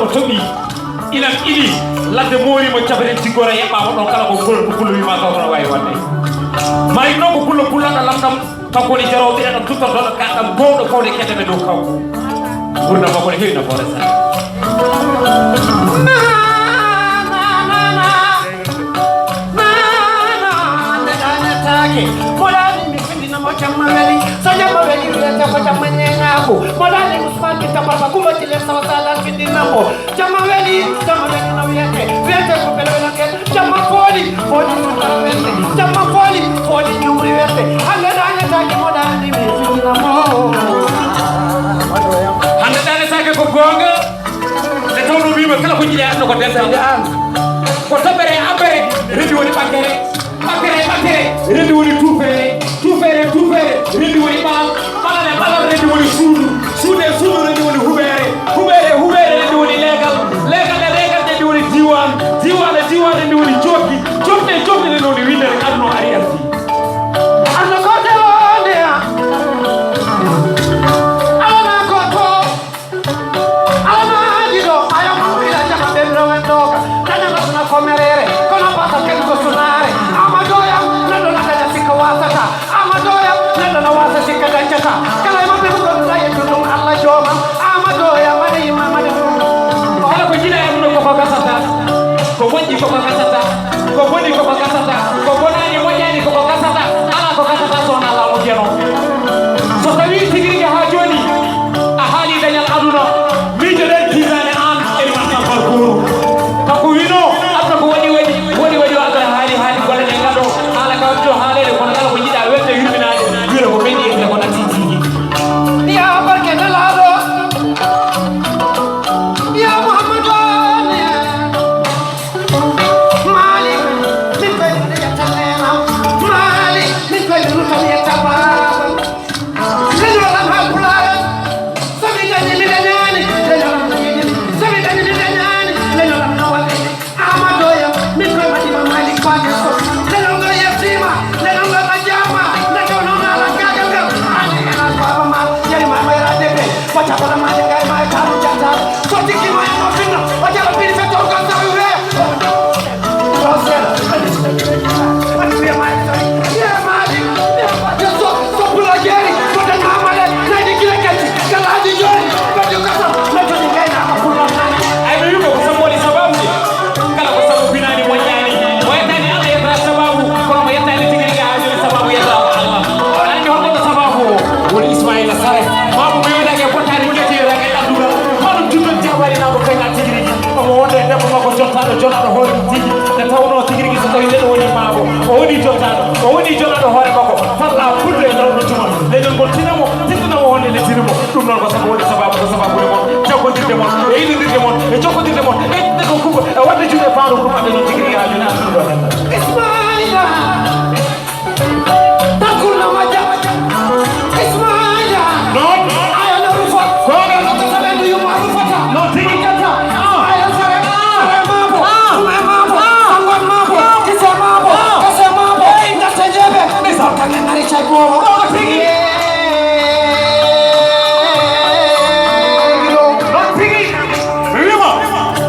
tobi ina ili ladde mori mo ciabere ci gora yeba mo don kala ko kul wi ma ko no way wonde may no ko kul la lamdam kanko ni jaro bi en tutto do ka am godo ko de kete be do kaw burna ko ne heena fore sa Molani mi quindi non faccio magari Sognamo venire da faccia mangiare Molani Usman kita baba kuma tile sawa sala quindi napo Chama veli no viete Viete ko pelo ke chama foli chama foli nyumri vete Hande dane take molani mi quindi namo Hande dane take ko gonga Le tawno bi ma kala ko jide an ko delta an Ko tabere abere rendi woni bakere rendi woni tufere rendi woni bal rendi woni suude rendi woni hubere rendi woni legal rendi woni diwan rendi woni jokki rendi woni winde adno ari arti adno ko de wonde alama ko to alama dido ayama ila jama be no wendoka tana na ko merere kono pasa ken ko sunare amadoya nando na kana sikawasata amadoya nando na wasa sikadanja kala mabe ko daye dum Allah joma amadoya mari mama kala ko jina e no ko kasata ko wonji ko kasata ko boni ko kasata ko bonani mojani ko kasata ala ko kasata sona la o jeno so tawi tigiri ha joni a hali danyal aduna mi jere tizane an e mata parcours ko wino abdo ko woni ala hali golle ne ngado ala ka to halede ko kala ko jida wette yurminaade jure ko bendi e ko nati tigi ya barke dalado ya muhammadu malik min bayni yatalena malik min bayni yatababa lelo lam halpulaar sabi dani lidani lelo lam nawali amado ya min koy madima malik fage so lelo nga yeftima lelo nga majama lelo nga la gaga ani ena baba ma yari ma mera debe pacha bala ma ngay ma taru janta so tiki ma no finno pacha la pini feto ka sa ure ani ma ya mali ya so bula geri ko da na male na di kila kati kala di jori ko di ka so na to di ngay na ma pulo ay be yuko ko samoni sababu kala ko sababu binani mo nyani way tani ala ya sababu ko mo yetani tigi ga ajuri sababu ya Allah ani ho ko sababu woni Ismaila Sare babu be wala ke potari mo deti la ga dura kono jumbe jabari na ko kayna tigi ko mo wonde debbo ko jottado hore tigi ne tawno tigi so tawi den woni mabo o woni jottado hore mako falla fulde do juma le don gol tinamo wonde le tinamo dum non ko sababu mo jogodirde mon e idirde mon e jogodirde mon e ko kubo e wadde juude faaro ko mabbe non tigi ga juna Ismaila takula majama Ismaila non ayana rufa ko ga no sabendu yu marufata no tigi kata ayana sare mabo sangon mabo kisa mabo kasa mabo e ndata jebe me sarkane nari chay bobo tigi